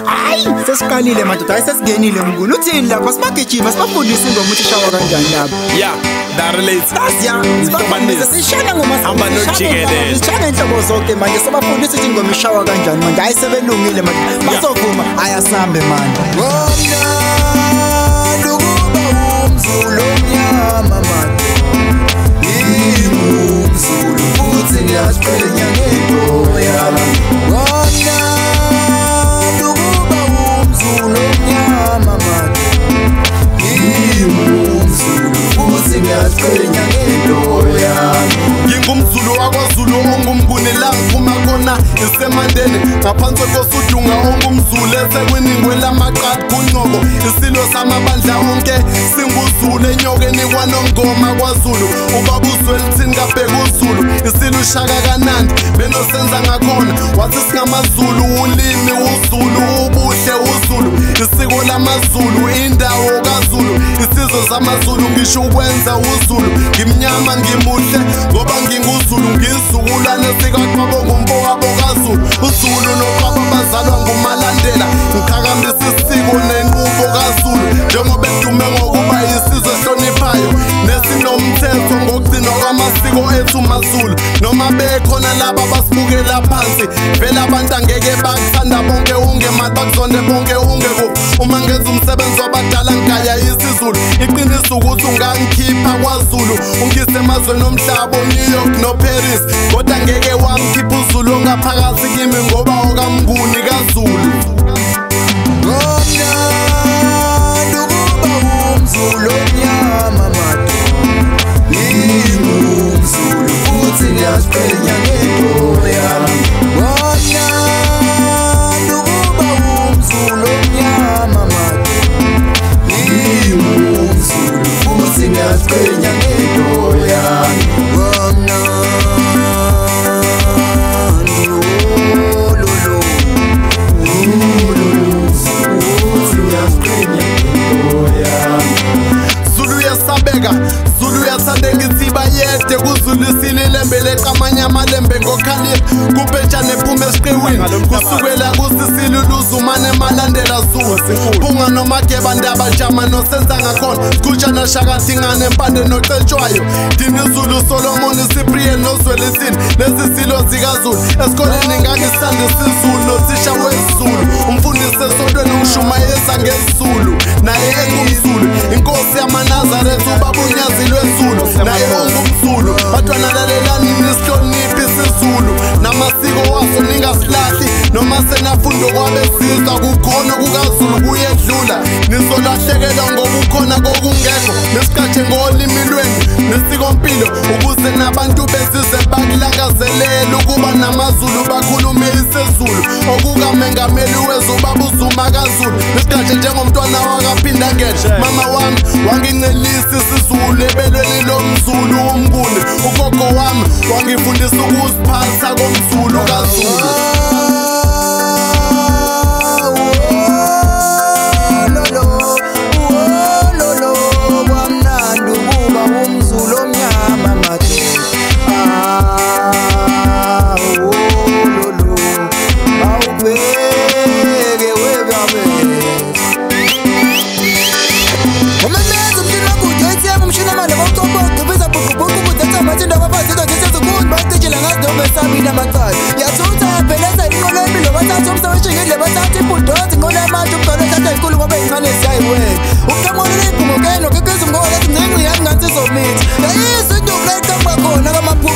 Hayi, sesiqalile madoda, hayi sesigenile mnguni. Uthini lapha? Sibagijima, sibafundise ingoma ukuthi ishawa kanjani lapha. Yeah, that relates. Sibafundise sishaya ngoma. Hamba nojikelele. Sishaya inhlobo zonke manje, sibafundise ukuthi ingoma ishawa kanjani manje. Hayi sebelungile manje. Bazovuma ayasambe manje. Umzulu omnyama manje. Umzulu futhi ngiyasiqhenya ngento yami. Ngingumzulu wakwaZulu ongumbunelang phuma khona isemandeni ngaphansi kosudunga ongumzulu esekwiningwe lamaqadi kunqobo isilo samabandla onke singuzulu enyokeni kwanongoma kwaZulu ubabuzwe lithini kabheka uZulu isilo uShaka kaNandi benosenza ngakhona wathi singamazulu ulimi uZulu ubuhle uZulu isiko lamaZulu indawo kaZulu isizwe samaZulu ngisho ukwenza uZulu ngimnyama ngimuhle ngoba nginguzulu ngizukulwane sikaQwabo ngumpowabo kaZulu uZulu noQwabo bazalwa nguMalandela ngiqhakambisa isiko nenqubo kaZulu njengoba edume ngokuba isizwe ehloniphayo nesinomthetho ngokugcinwa kwamasiko ethu maZulu noma bekhona laba basibukela phansi vele abantu angeke bakuthanda bonke ungemali bakuzonde bonke ungekho uma ngenza umsebenzi wabadala ngigaya isiZulu iqiniso ukuthi ungangikhipha kwaZulu ungise emazweni omhlaba New York no Paris kodwa ngeke wamkhipha uZulu ongaphakathi kimi ngoba okamnguni kaZulu umzulu omnyama manje. Umzulu futhi ngiyasiqhenya ngento yami. Umzulu omnyama manje. Umzulu futhi ngiyasiqhenya ngento yami. Zulu yathanda ngithi bayede kuZulu sililembe leqamanya amalembe ngokhalipha kubheja nephume esiqiwini kusukela kusisile uluzumane emalandela Zulu phunga nomageba ndaba jama nosenza ngakhona sikutshana Shaka Thingane empande noCetshwayo Dini Zulu Solomon Cyprian noZwelisini lezi silo zikaZulu esikoleni ngangisanda isiZulu nothisha wesiZulu umfundisi esontweni ungishumayeza ngeSizulu naye engumZulu inkosi yamaNazaretha ubabunyazi lweZulu naye ongumZulu batwana lalelani nisihloniphe isiZulu namasiko waso ningasilahli noma senafunda kwabesizwa kukhona kukaZulu kuyedlula nisolahlekelwa ngokukhona kokungekho nesiqatshe ngolimi lwenu nesikompilo ukuze nabantu besizwe bakulangazelele ukuba namaZulu bakhulume isiZulu okukamengameli wezwe ubaba uZuma kaZulu nesiqatshe njengomntwana wakaphinda ngetshe mama wami wangincelisa isiZulu ebelweni lomZulu umnguni ugogo wami wangifundisa ukuziphatha komZulu kaZulu Ukhamona iphumokeno kekeza ngole ngathi zomithi. Yayisi into leyo khona kamaphupho